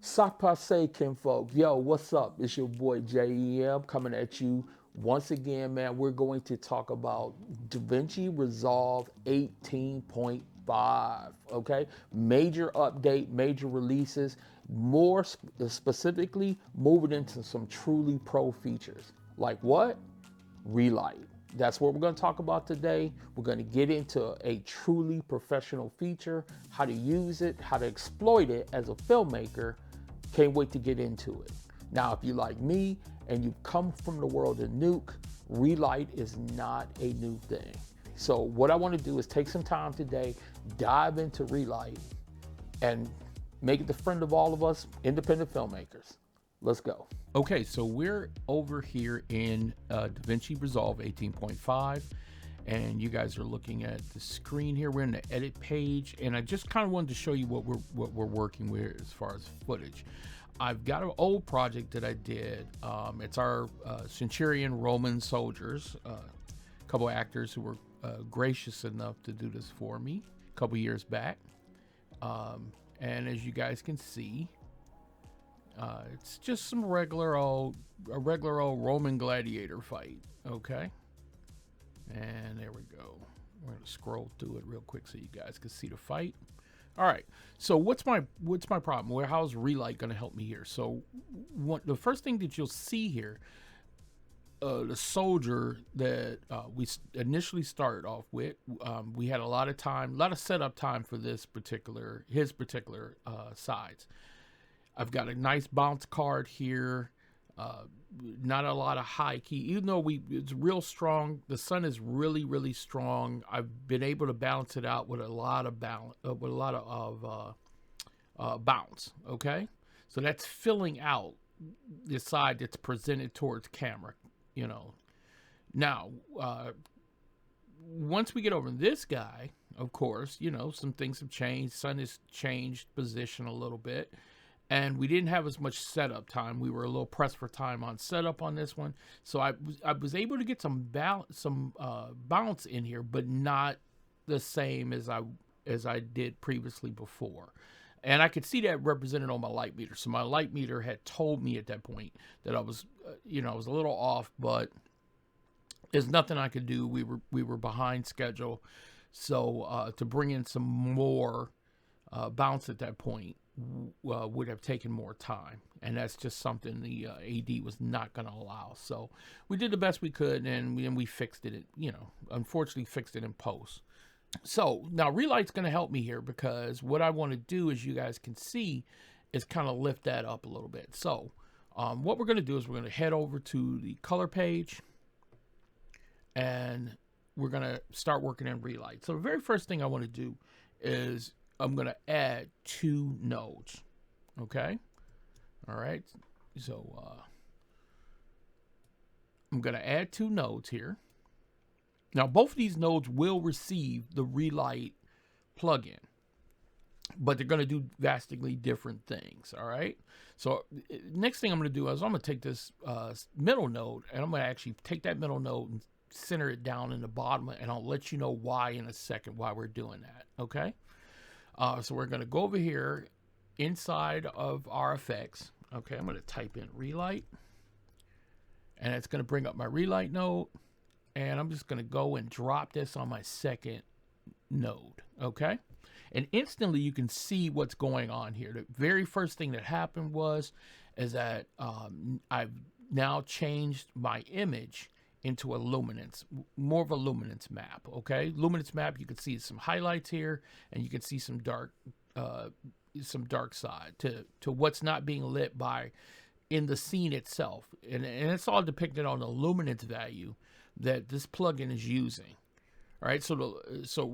Sak Passe, kinfolk. Yo, what's up? It's your boy JEM coming at you once again, man. We're going to talk about Davinci Resolve 18.5. Okay, major update, major releases, more specifically moving into some truly pro features. Like what? ReLight. That's what we're going to talk about today. We're going to get into a truly professional feature, how to use it, how to exploit it as a filmmaker. Can't wait to get into it. Now, if you like me and you come from the world of Nuke, ReLight is not a new thing. So what I want to do is take some time today, dive into ReLight, and make it the friend of all of us independent filmmakers. Let's go. Okay, so we're over here in Davinci Resolve 18.5, and you guys are looking at the screen here. We're in the edit page, and I just kind of wanted to show you what we're working with as far as footage. I've got an old project that I did. It's our Centurion Roman soldiers, a couple of actors who were gracious enough to do this for me a couple years back. And as you guys can see, it's just a regular old Roman gladiator fight. Okay, and there we go. We're gonna scroll through it real quick so you guys can see the fight. All right. So what's my problem? How's ReLight gonna help me here? So the first thing that you'll see here, the soldier that we initially started off with, we had a lot of time, a lot of setup time for his particular sides. I've got a nice bounce card here, not a lot of high key, even though it's real strong. The sun is really, really strong. I've been able to balance it out with a lot of bounce. Okay, so that's filling out the side that's presented towards camera. Now once we get over this guy, of course, some things have changed. Sun has changed position a little bit. And we didn't have as much setup time. We were a little pressed for time on setup on this one. So I was able to get some bounce in here, but not the same as I did previously before. And I could see that represented on my light meter. So my light meter had told me at that point that I was a little off, but there's nothing I could do. We were behind schedule. So to bring in some more bounce at that point would have taken more time, and that's just something the AD was not going to allow. So we did the best we could, and we fixed it. Unfortunately, fixed it in post. So now ReLight's going to help me here, because what I want to do, as you guys can see, is kind of lift that up a little bit. So what we're going to do is we're going to head over to the color page, and we're going to start working in ReLight. So the very first thing I want to do is I'm going to add 2 nodes. Okay. All right. So I'm going to add 2 nodes here. Now, both of these nodes will receive the ReLight plugin, but they're going to do vastly different things. All right. So next thing I'm going to do is I'm going to take this middle node, and I'm going to actually take that middle node and center it down in the bottom, and I'll let you know why in a second, why we're doing that. Okay. So we're going to go over here inside of our effects. Okay, I'm going to type in ReLight, and it's going to bring up my ReLight node, and I'm just going to go and drop this on my second node. Okay, and instantly you can see what's going on here. The very first thing that happened is that I've now changed my image into a luminance, more of a luminance map. Okay, luminance map, you can see some highlights here, and you can see some dark side to what's not being lit by in the scene itself, and it's all depicted on the luminance value that this plugin is using. All right, so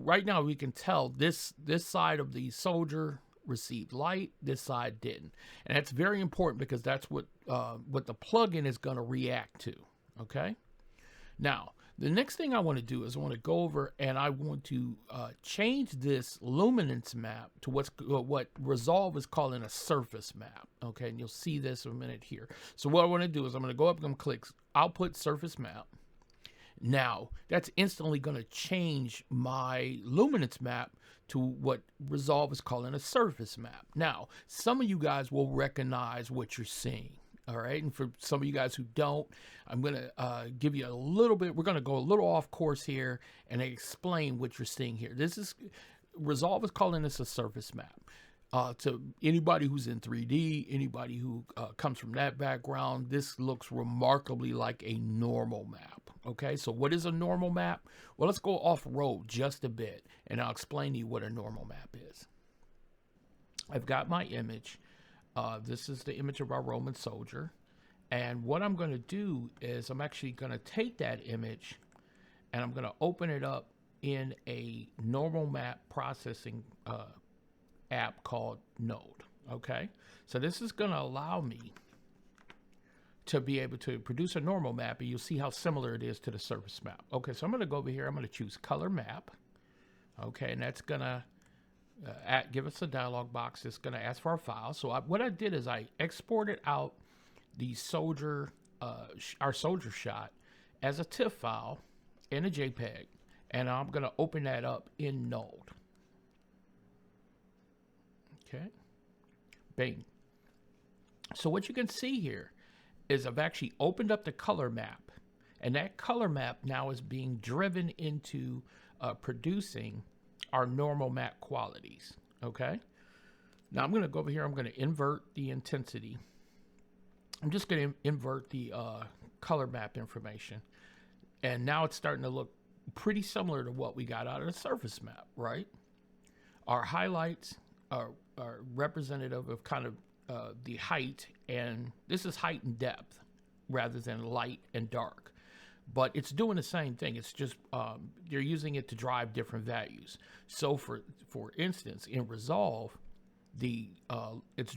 right now we can tell this side of the soldier received light, this side didn't, and that's very important, because that's what the plugin is going to react to. Okay. Now, the next thing I want to do is I want to go over and I want to change this luminance map to what Resolve is calling a surface map. Okay, and you'll see this in a minute here. So what I want to do is I'm going to go up and click Output Surface Map. Now, that's instantly going to change my luminance map to what Resolve is calling a surface map. Now, some of you guys will recognize what you're seeing. All right. And for some of you guys who don't, I'm going to give you a little bit. We're going to go a little off course here and explain what you're seeing here. This is Resolve is calling this a surface map. To anybody who's in 3D, anybody who comes from that background, this looks remarkably like a normal map. Okay, so what is a normal map? Well, let's go off-road just a bit, and I'll explain to you what a normal map is. I've got my image. This is the image of our Roman soldier. And what I'm going to do is I'm actually going to take that image, and I'm going to open it up in a normal map processing app called Node. Okay, so this is going to allow me to be able to produce a normal map, and you'll see how similar it is to the surface map. Okay, so I'm going to go over here. I'm going to choose color map. Okay, and that's going to give us a dialog box. It's going to ask for our file. So what I did is I exported out the soldier, our soldier shot, as a TIFF file in a JPEG, and I'm going to open that up in Node. Okay, bing. So what you can see here is I've actually opened up the color map, and that color map now is being driven into producing our normal map qualities. Okay, now I'm going to go over here. I'm going to invert the intensity. I'm just going to invert the color map information, and now it's starting to look pretty similar to what we got out of the surface map, right? Our highlights are representative of kind of the height, and this is height and depth rather than light and dark, but it's doing the same thing. It's just you're using it to drive different values. So for instance, in Resolve, it's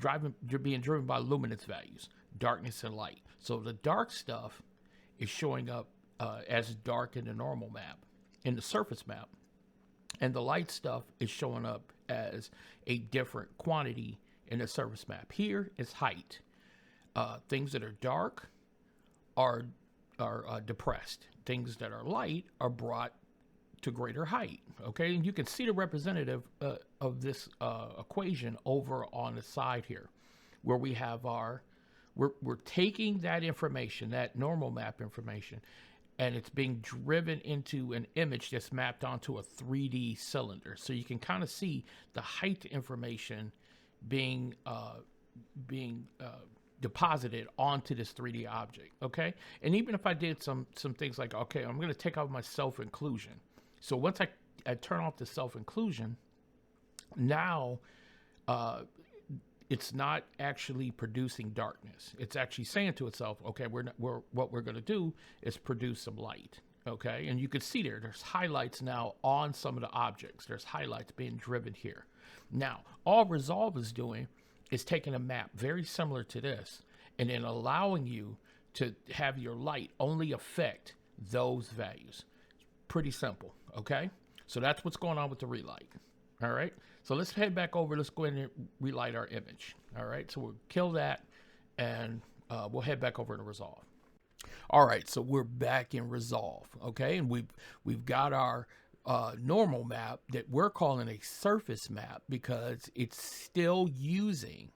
being driven by luminance values, darkness and light. So the dark stuff is showing up as dark in the normal map, in the surface map, and the light stuff is showing up as a different quantity in the surface map. Here is height. Things that are dark are depressed. Things that are light are brought to greater height. Okay, and you can see the representative of this equation over on the side here, where we have we're taking that information, that normal map information, and it's being driven into an image that's mapped onto a 3D cylinder. So you can kind of see the height information being deposited onto this 3D object, okay? And even if I did some things like, okay, I'm going to take off my self-inclusion. So once I turn off the self-inclusion, now it's not actually producing darkness. It's actually saying to itself, okay, what we're going to do is produce some light, okay? And you can see there's highlights now on some of the objects. There's highlights being driven here. Now, all Resolve is doing is taking a map very similar to this and then allowing you to have your light only affect those values. Pretty simple, okay? So that's what's going on with the ReLight. All right, so let's head back over. Let's go ahead and relight our image. All right, so we'll kill that, and we'll head back over to Resolve. All right, so we're back in Resolve, okay, and we've got our normal map that we're calling a surface map because it's still using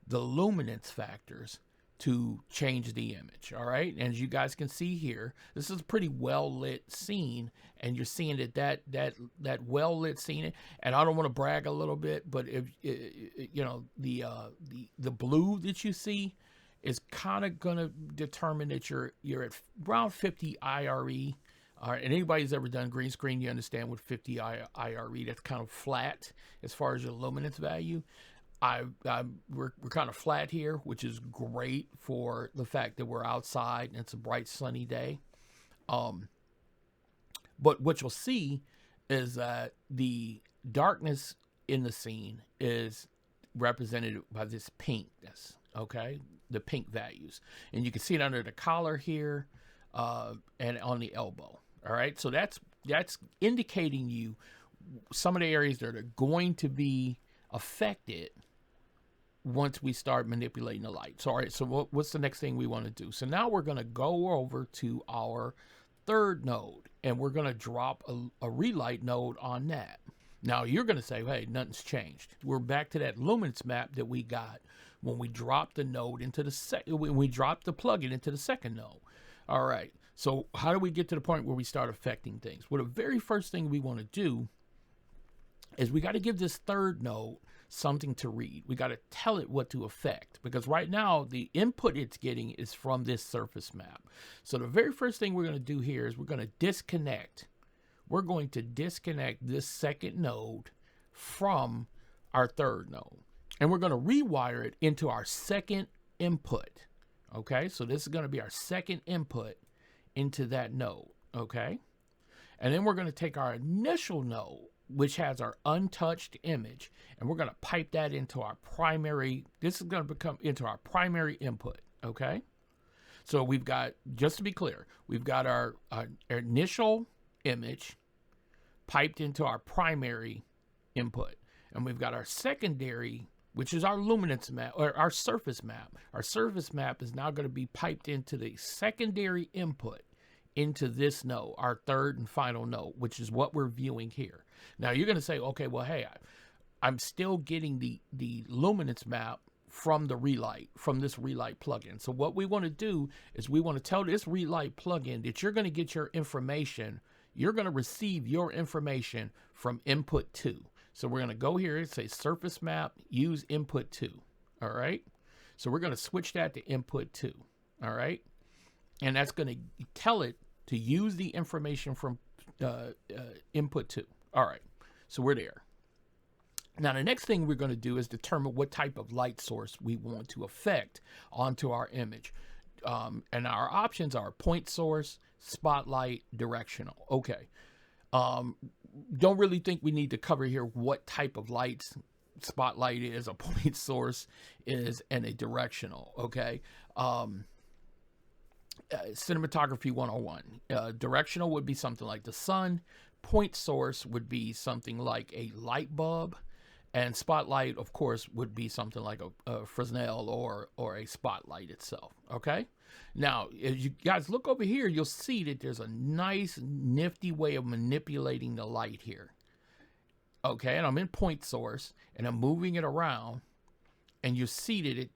the luminance factors to change the image. All right, and as you guys can see here, this is a pretty well lit scene, and you're seeing that well lit scene. And I don't want to brag a little bit, but if you know, the blue that you see is kind of gonna determine that you're at around 50 IRE. All right, and anybody who's ever done green screen, you understand with 50 IRE, that's kind of flat as far as your luminance value. We're kind of flat here, which is great for the fact that we're outside and it's a bright sunny day. But what you'll see is that the darkness in the scene is represented by this pinkness, okay? The pink values. And you can see it under the collar here and on the elbow, all right? So that's indicating you some of the areas that are going to be affected once we start manipulating the light. So, all right, so what's the next thing we want to do? So now we're going to go over to our third node, and we're going to drop a ReLight node on that. Now you're going to say, hey, nothing's changed. We're back to that luminance map that we got when we dropped the node into the when we dropped the plugin into the second node. All right. So how do we get to the point where we start affecting things? Well, the very first thing we want to do is we got to give this third node something to read. We got to tell it what to affect, because right now the input it's getting is from this surface map. So the very first thing we're going to do here is we're going to disconnect. We're going to disconnect this second node from our third node, and we're going to rewire it into our second input. Okay, so this is going to be our second input into that node. Okay, and then we're going to take our initial node, which has our untouched image, and we're going to pipe that into our primary. This is going to become into our primary input. Okay, so we've got, just to be clear, we've got our initial image piped into our primary input, and we've got our secondary, which is our luminance map, or our surface map. Our surface map is now going to be piped into the secondary input into this node, our third and final node, which is what we're viewing here. Now you're going to say, okay, well, hey, I'm still getting the luminance map from the ReLight, from this ReLight plugin. So what we want to do is we want to tell this ReLight plugin that you're going to get your information, you're going to receive your information from input 2. So we're going to go here and say surface map, use input 2. All right. So we're going to switch that to input 2. All right. And that's going to tell it to use the information from input 2. All right. So we're there. Now, the next thing we're going to do is determine what type of light source we want to affect onto our image. And our options are point source, spotlight, directional. Okay. Don't really think we need to cover here what type of lights spotlight is, a point source is, and a directional. Okay. Cinematography 101. Directional would be something like the sun. Point source would be something like a light bulb. And spotlight, of course, would be something like a Fresnel or a spotlight itself. Okay. Now, as you guys look over here, you'll see that there's a nice, nifty way of manipulating the light here. Okay, and I'm in point source, and I'm moving it around, and you see that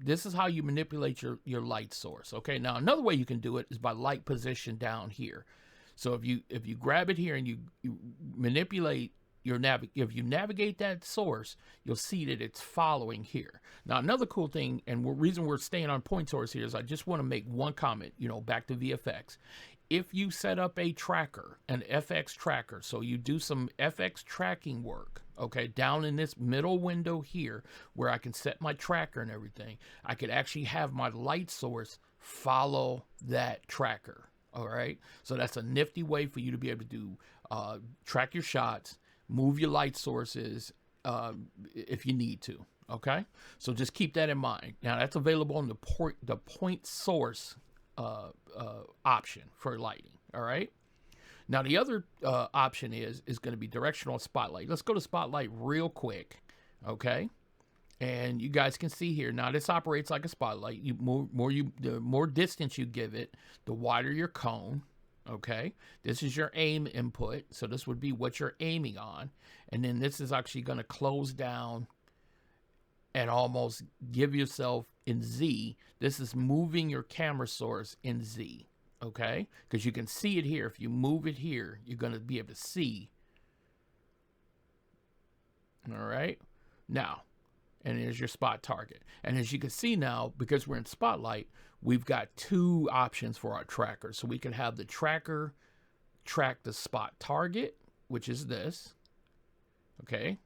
this is how you manipulate your light source. Okay, now another way you can do it is by light position down here. So if you grab it here and you manipulate if you navigate that source, you'll see that it's following here. Now, another cool thing, and the reason we're staying on point source here, is I just want to make one comment, back to VFX. If you set up a tracker, an FX tracker, so you do some FX tracking work, okay, down in this middle window here, where I can set my tracker and everything, I could actually have my light source follow that tracker, all right? So that's a nifty way for you to be able to do, track your shots, move your light sources if you need to. Okay, so just keep that in mind. Now that's available on the point source option for lighting. All right. Now the other option is going to be directional spotlight. Let's go to spotlight real quick. Okay, and you guys can see here now this operates like a spotlight. The more distance you give it, the wider your cone. Okay, this is your aim input, so this would be what you're aiming on, and then this is actually going to close down and almost give yourself in Z. This is moving your camera source in Z, okay, because you can see it here. If you move it here, you're going to be able to see. All right, now, and there's your spot target, and as you can see now, because we're in spotlight, we've got two options for our tracker. So we can have the tracker track the spot target, which is this, okay?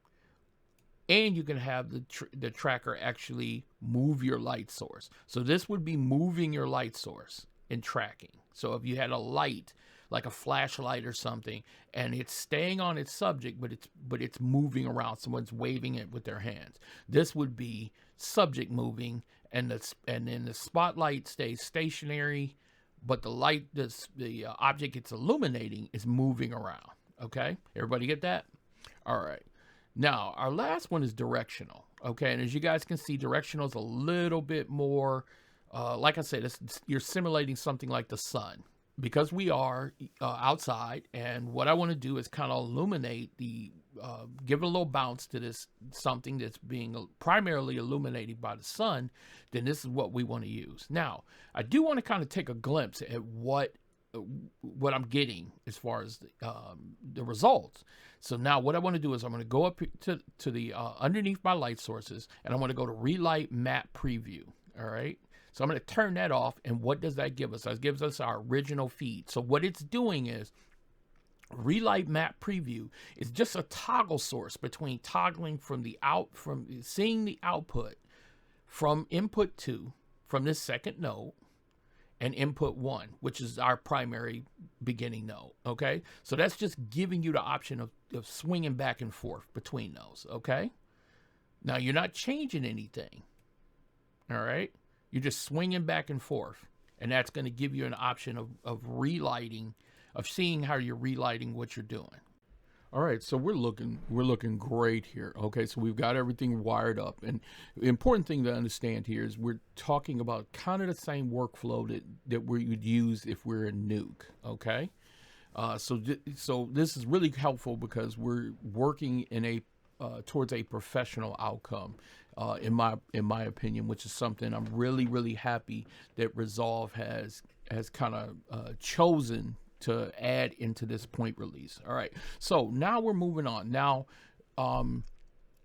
And you can have the tracker actually move your light source. So this would be moving your light source in tracking. So if you had a light, like a flashlight or something, and it's staying on its subject, but it's moving around, someone's waving it with their hands, this would be subject moving, and then the spotlight stays stationary, but the object it's illuminating is moving around. Okay, everybody get that? All right. Now our last one is directional. Okay, and as you guys can see, directional is a little bit more, like I said, you're simulating something like the sun. because we are outside, and what I want to do is kind of illuminate the, give a little bounce to this something that's being primarily illuminated by the sun, then this is what we want to use. Now, I do want to kind of take a glimpse at what I'm getting as far as the results. So now what I want to do is I'm going to go up to the underneath my light sources, and I want to go to ReLight Map Preview. All right. So I'm going to turn that off. And what does that give us? That gives us our original feed. So what it's doing is ReLight Map Preview is just a toggle source between toggling from seeing the output from input 2 from this second node and input 1, which is our primary beginning node. Okay. So that's just giving you the option of swinging back and forth between those. Okay. Now you're not changing anything. All right. You're just swinging back and forth, and that's going to give you an option of relighting, of seeing how you're relighting what you're doing. All right, so we're looking great here. Okay, so we've got everything wired up, and the important thing to understand here is we're talking about kind of the same workflow that we would use if we're in Nuke. Okay, so this is really helpful because we're working in a towards a professional outcome. In my opinion, which is something I'm really happy that Resolve has kind of chosen to add into this point release. All right, so now we're moving on. Now,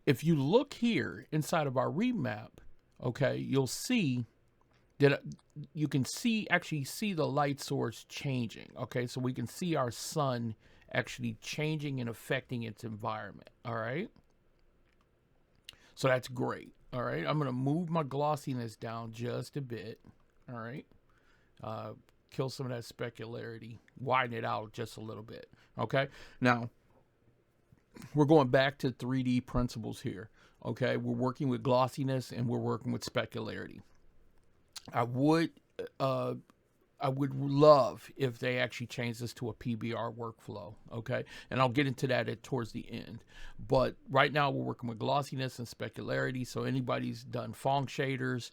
if you look here inside of our remap, okay, you'll see that you can actually see the light source changing. Okay, so we can see our sun actually changing and affecting its environment. All right. So that's great. All right. I'm going to move my glossiness down just a bit. All right. Kill some of that specularity. Widen it out just a little bit. Okay. Now, we're going back to 3D principles here. Okay. We're working with glossiness and we're working with specularity. I would love if they actually change this to a PBR workflow, okay? And I'll get into that towards the end. But right now we're working with glossiness and specularity. So anybody's done Phong shaders,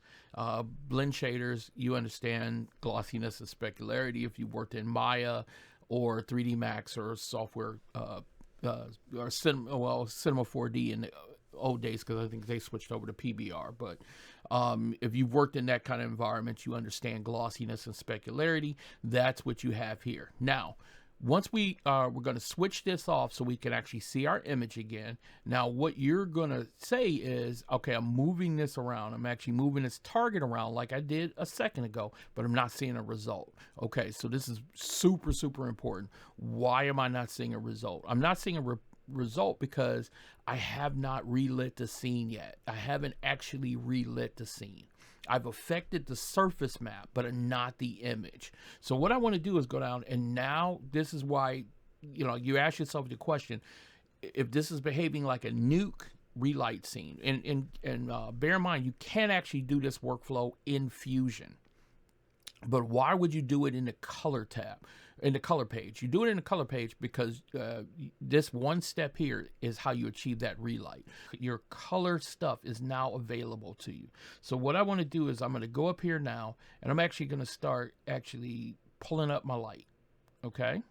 blend shaders, you understand glossiness and specularity if you worked in Maya or 3D Max or software, or Cinema 4D in the old days, because I think they switched over to PBR. But if you've worked in that kind of environment, you understand glossiness and specularity. That's what you have here. Now, once we're going to switch this off so we can actually see our image again. Now, what you're going to say is, okay, I'm moving this around. I'm actually moving this target around like I did a second ago, but I'm not seeing a result. Okay, so this is super important. Why am I not seeing a result? I'm not seeing a result because I have not relit the scene yet. I haven't actually relit the scene. I've affected the surface map, but not the image. So what I want to do is go down, and now this is why, you ask yourself the question, if this is behaving like a Nuke relight scene, and bear in mind, you can actually do this workflow in Fusion. But why would you do it in the color tab, in the color page? You do it in the color page because this one step here is how you achieve that relight. Your color stuff is now available to you. So what I want to do is I'm going to go up here now, and I'm actually going to start actually pulling up my light. Okay.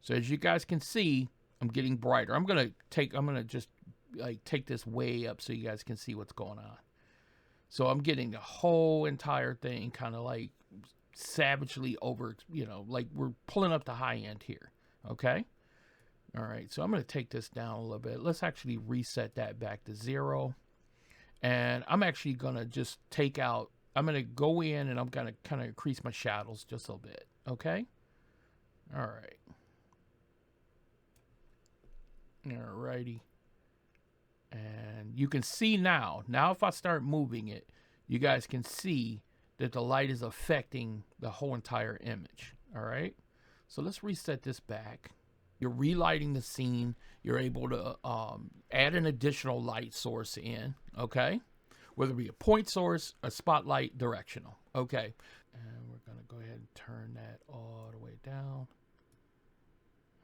So as you guys can see, I'm getting brighter. I'm going to just like take this way up so you guys can see what's going on. So I'm getting the whole entire thing kind of like savagely over, like we're pulling up the high end here. Okay. All right. So I'm going to take this down a little bit. Let's actually reset that back to 0. And I'm actually going to just I'm going to go in and I'm going to kind of increase my shadows just a little bit. Okay. All right. All righty. And you can see now if I start moving it, you guys can see that the light is affecting the whole entire image. All right. So let's reset this back. You're relighting the scene. You're able to add an additional light source in. Okay. Whether it be a point source, a spotlight, directional. Okay. And we're going to go ahead and turn that all the way down.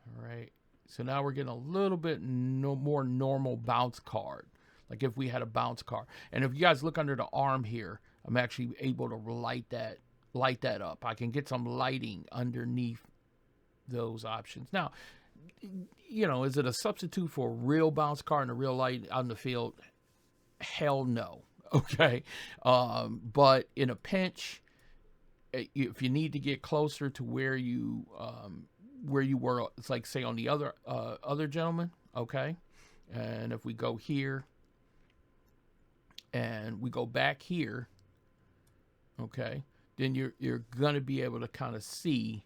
All right. So now we're getting a little bit more normal bounce card, like if we had a bounce card. And if you guys look under the arm here, I'm actually able to relight that light that up. I can get some lighting underneath those options. Now, you know, is it a substitute for a real bounce car and a real light out in the field? Hell no. Okay. But in a pinch, if you need to get closer to where you were, it's like say on the other gentleman. Okay. And if we go here and we go back here, okay, then you're gonna be able to kind of see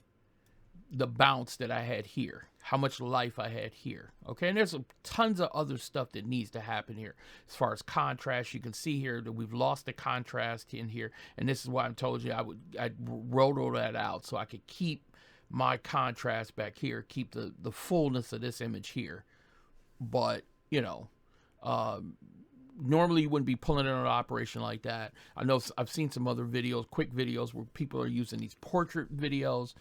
the bounce that I had here, how much life I had here. Okay, and there's tons of other stuff that needs to happen here. As far as contrast, you can see here that we've lost the contrast in here, and this is why I told you I'd roto that out so I could keep my contrast back here, keep the fullness of this image here. But, you know, normally you wouldn't be pulling it on an operation like that. I know I've seen some other videos, quick videos, where people are using these portrait videos.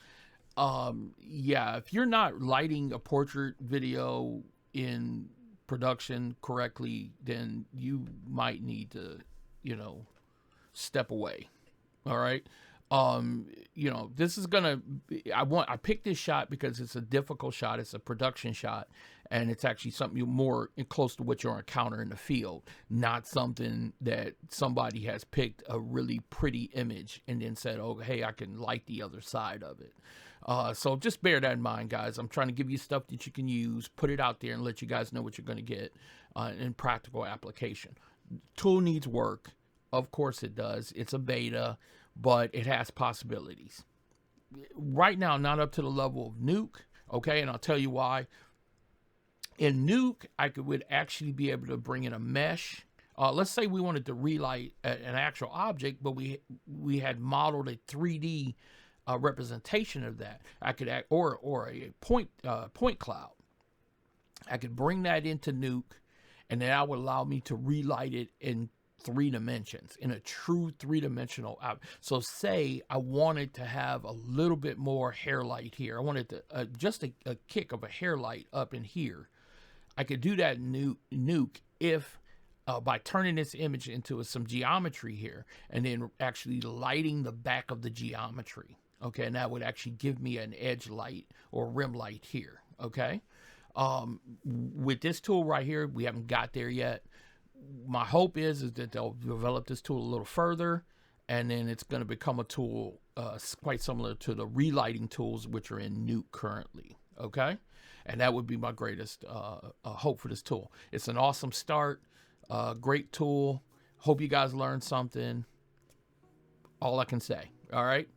Yeah, if you're not lighting a portrait video in production correctly, then you might need to, you know, step away. All right. You know, this is gonna, I picked this shot because it's a difficult shot. It's a production shot, and it's actually something you're more close to what you're encountering in the field, not something that somebody has picked a really pretty image and then said, oh, hey, I can light the other side of it. So just bear that in mind, guys. I'm trying to give you stuff that you can use, put it out there, and let you guys know what you're going to get in practical application. Tool needs work. Of course it does. It's a beta, but it has possibilities. Right now, not up to the level of Nuke, okay? And I'll tell you why. In Nuke, would actually be able to bring in a mesh. Let's say we wanted to relight an actual object, but we had modeled a 3D representation of that. I could act, or a point cloud. I could bring that into Nuke, and then that would allow me to relight it in 3 dimensions, in a true 3-dimensional out. So say I wanted to have a little bit more hair light here. I wanted to just a kick of a hair light up in here. I could do that in Nuke if by turning this image into some geometry here, and then actually lighting the back of the geometry. Okay, and that would actually give me an edge light or rim light here. Okay, with this tool right here, we haven't got there yet. My hope is that they'll develop this tool a little further, and then it's going to become a tool quite similar to the relighting tools which are in Nuke currently. Okay, and that would be my greatest hope for this tool. It's an awesome start, great tool. Hope you guys learned something. All I can say. All right.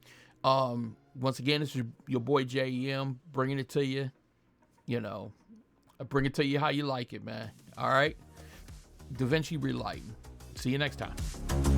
Once again, it's your boy JEM bringing it to you. You know, I bring it to you how you like it, man. All right. Davinci Relight. See you next time.